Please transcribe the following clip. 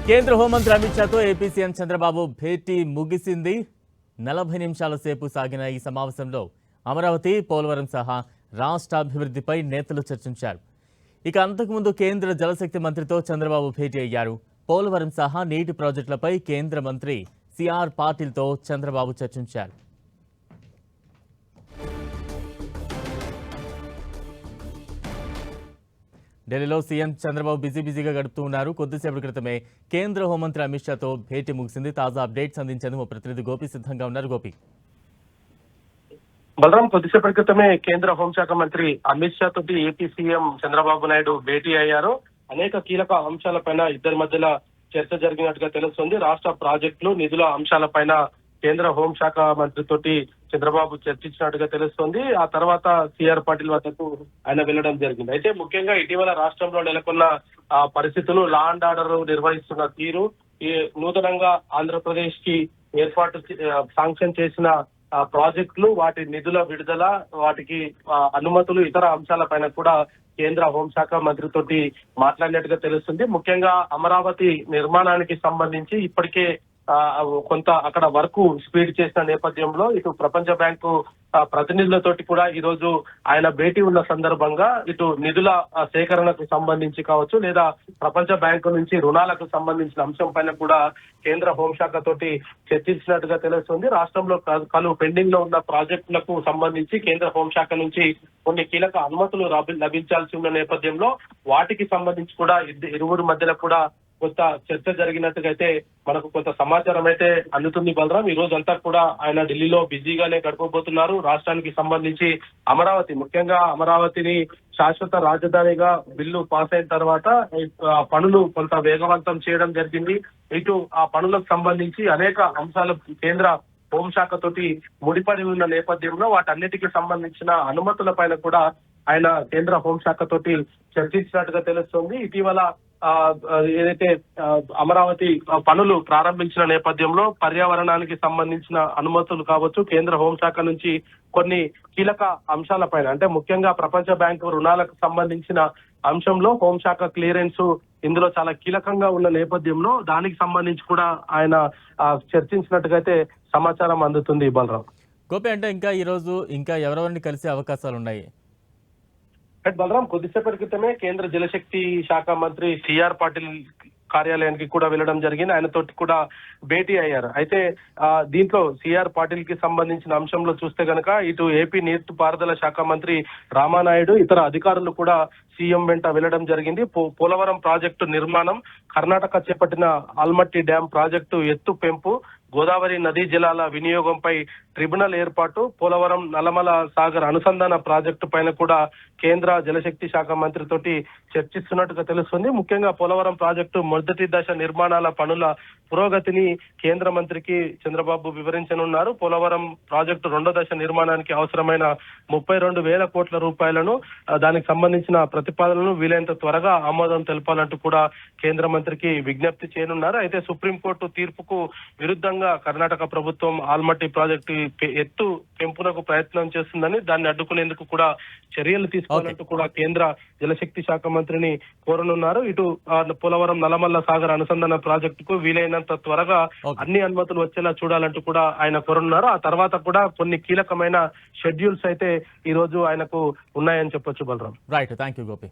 కేంద్ర హోంమంత్రి Amit షాతో AP CM Chandrababu భేటీ ముగిసింది. 40 నిమిషాల సేపు సాగిన ఈ సమావేశంలో అమరావతి, పోలవరం సహా రాష్ట్ర అభివృద్ధిపై నేతలు చర్చించారు. ఇక అంతకుముందు కేంద్ర జలశక్తి మంత్రితో చంద్రబాబు భేటీ అయ్యారు. పోలవరం సహా నీటి ప్రాజెక్టులపై కేంద్ర మంత్రి సిఆర్ పాటిల్తో చంద్రబాబు చర్చించారు. ఢిల్లీలో సీఎం చంద్రబాబు బిజీగా గడుపుతూ ఉన్నారు. కొద్దిసేపటి క్రితమే కేంద్ర హోంమంత్రి అమిత్ షాతో భేటీ ముగిసింది. తాజా అప్డేట్స్ అందించేందుకు ప్రతినిధి గోపి సిద్ధంగా ఉన్నారు. గోపి, బలరాం, కొద్దిసేపటి క్రితమే కేంద్ర హోంశాఖ మంత్రి అమిత్ షా తోటి ఏపీ సీఎం చంద్రబాబు నాయుడు భేటీ అయ్యారు. అనేక కీలక అంశాలపైన ఇద్దరి మధ్యలో చర్చ జరిగినట్టుగా తెలుస్తుంది. రాష్ట్ర ప్రాజెక్టులు, నిధుల అంశాలపైన కేంద్ర హోంశాఖ మంత్రి తోటి చంద్రబాబు చర్చించినట్టుగా తెలుస్తోంది. ఆ తర్వాత సిఆర్ పాటిల్ వద్దకు ఆయన వెళ్లడం జరిగింది. అయితే ముఖ్యంగా ఇటీవల రాష్ట్రంలో నెలకొన్న పరిస్థితులు, లా అండ్ ఆర్డర్ నిర్వహిస్తున్న తీరు, ఈ నూతనంగా ఆంధ్రప్రదేశ్ కి ఏర్పాటు శాంక్షన్ చేసిన ప్రాజెక్టులు, వాటి నిధుల విడుదల, వాటికి అనుమతులు, ఇతర అంశాలపైన కూడా కేంద్ర హోంశాఖ మంత్రితోటి మాట్లాడినట్టుగా తెలుస్తుంది. ముఖ్యంగా అమరావతి నిర్మాణానికి సంబంధించి ఇప్పటికే కొంత అక్కడ వర్క్ స్పీడ్ చేసిన నేపథ్యంలో ఇటు ప్రపంచ బ్యాంకు ప్రతినిధులతోటి కూడా ఈ రోజు ఆయన భేటీ ఉన్న సందర్భంగా ఇటు నిధుల సేకరణకు సంబంధించి కావచ్చు, లేదా ప్రపంచ బ్యాంకు నుంచి రుణాలకు సంబంధించిన అంశం పైన కూడా కేంద్ర హోంశాఖ తోటి చర్చించినట్టుగా తెలుస్తుంది. రాష్ట్రంలో పలు పెండింగ్ లో ఉన్న ప్రాజెక్టులకు సంబంధించి కేంద్ర హోంశాఖ నుంచి కొన్ని కీలక అనుమతులు లభించాల్సి ఉన్న నేపథ్యంలో వాటికి సంబంధించి కూడా ఇరువురు మధ్యలో కూడా కొంత చర్చ జరిగినట్టుగా అయితే మనకు కొంత సమాచారం అయితే అందుతుంది. బలరాం, ఈ రోజు అంతా కూడా ఆయన ఢిల్లీలో బిజీగానే గడపబోతున్నారు. రాష్ట్రానికి సంబంధించి అమరావతి, ముఖ్యంగా అమరావతిని శాశ్వత రాజధానిగా బిల్లు పాస్ అయిన తర్వాత పనులు కొంత వేగవంతం చేయడం జరిగింది. ఇటు ఆ పనులకు సంబంధించి అనేక అంశాలు కేంద్ర హోంశాఖ తోటి ముడిపడి ఉన్న నేపథ్యంలో వాటన్నిటికీ సంబంధించిన అనుమతుల పైన కూడా ఆయన కేంద్ర హోంశాఖ తోటి చర్చించినట్టుగా తెలుస్తోంది. ఇటీవల ఏదైతే అమరావతి పనులు ప్రారంభించిన నేపథ్యంలో పర్యావరణానికి సంబంధించిన అనుమతులు కావచ్చు, కేంద్ర హోంశాఖ నుంచి కొన్ని కీలక అంశాలపైన, అంటే ముఖ్యంగా ప్రపంచ బ్యాంకు రుణాలకు సంబంధించిన అంశంలో హోంశాఖ క్లియరెన్స్ ఇందులో చాలా కీలకంగా ఉన్న నేపథ్యంలో దానికి సంబంధించి కూడా ఆయన చర్చించినట్టుగా అయితే సమాచారం అందుతుంది. బలరాం, గోపి, అంటే ఇంకా ఈ రోజు ఇంకా ఎవరెవరిని కలిసే అవకాశాలు ఉన్నాయి? బలరాం, కొద్దిసేపటి క్రితమే కేంద్ర జలశక్తి శాఖ మంత్రి సిఆర్ పాటిల్ కార్యాలయానికి కూడా వెళ్లడం జరిగింది. ఆయనతోటి కూడా భేటీ అయ్యారు. అయితే దీంట్లో సిఆర్ పాటిల్ కి సంబంధించిన అంశంలో చూస్తే గనక ఇటు ఏపీ నీటిపారుదల శాఖ మంత్రి రామానాయుడు, ఇతర అధికారులు కూడా సీఎం వెంట వెళ్లడం జరిగింది. పోలవరం ప్రాజెక్టు నిర్మాణం, కర్ణాటక చేపట్టిన ఆల్మట్టి డ్యాం ప్రాజెక్టు ఎత్తు పెంపు, గోదావరి నదీ జలాల వినియోగంపై ట్రిబ్యునల్ ఏర్పాటు, పోలవరం నల్లమల సాగర్ అనుసంధాన ప్రాజెక్టు పైన కూడా కేంద్ర జలశక్తి శాఖ మంత్రితోటి చర్చిస్తున్నట్టుగా తెలుస్తుంది. ముఖ్యంగా పోలవరం ప్రాజెక్టు మొదటి దశ నిర్మాణాల పనుల పురోగతిని కేంద్ర మంత్రికి చంద్రబాబు వివరించనున్నారు. పోలవరం ప్రాజెక్టు రెండో దశ నిర్మాణానికి అవసరమైన 32,000 కోట్ల రూపాయలను, దానికి సంబంధించిన ప్రతిపాదనలను వీలైనంత త్వరగా ఆమోదం తెలపాలంటూ కూడా కేంద్ర మంత్రికి విజ్ఞప్తి చేయనున్నారు. అయితే సుప్రీంకోర్టు తీర్పుకు విరుద్ధంగా కర్ణాటక ప్రభుత్వం ఆల్మట్టి ప్రాజెక్టు ఎత్తు పెంపునకు ప్రయత్నం చేస్తుందని, దాన్ని అడ్డుకునేందుకు కూడా చర్యలు తీసుకోవాలంటూ కూడా కేంద్ర జలశక్తి శాఖ మంత్రిని కోరనున్నారు. ఇటు పోలవరం నల్లమల్ల సాగర్ అనుసంధాన ప్రాజెక్టుకు వీలైనంత త్వరగా అన్ని అనుమతులు వచ్చేలా చూడాలంటూ కూడా ఆయన కోరనున్నారు. ఆ తర్వాత కూడా కొన్ని కీలకమైన షెడ్యూల్స్ అయితే ఈ రోజు ఆయనకు ఉన్నాయని చెప్పొచ్చు. Balaram, right, thank you Gopi.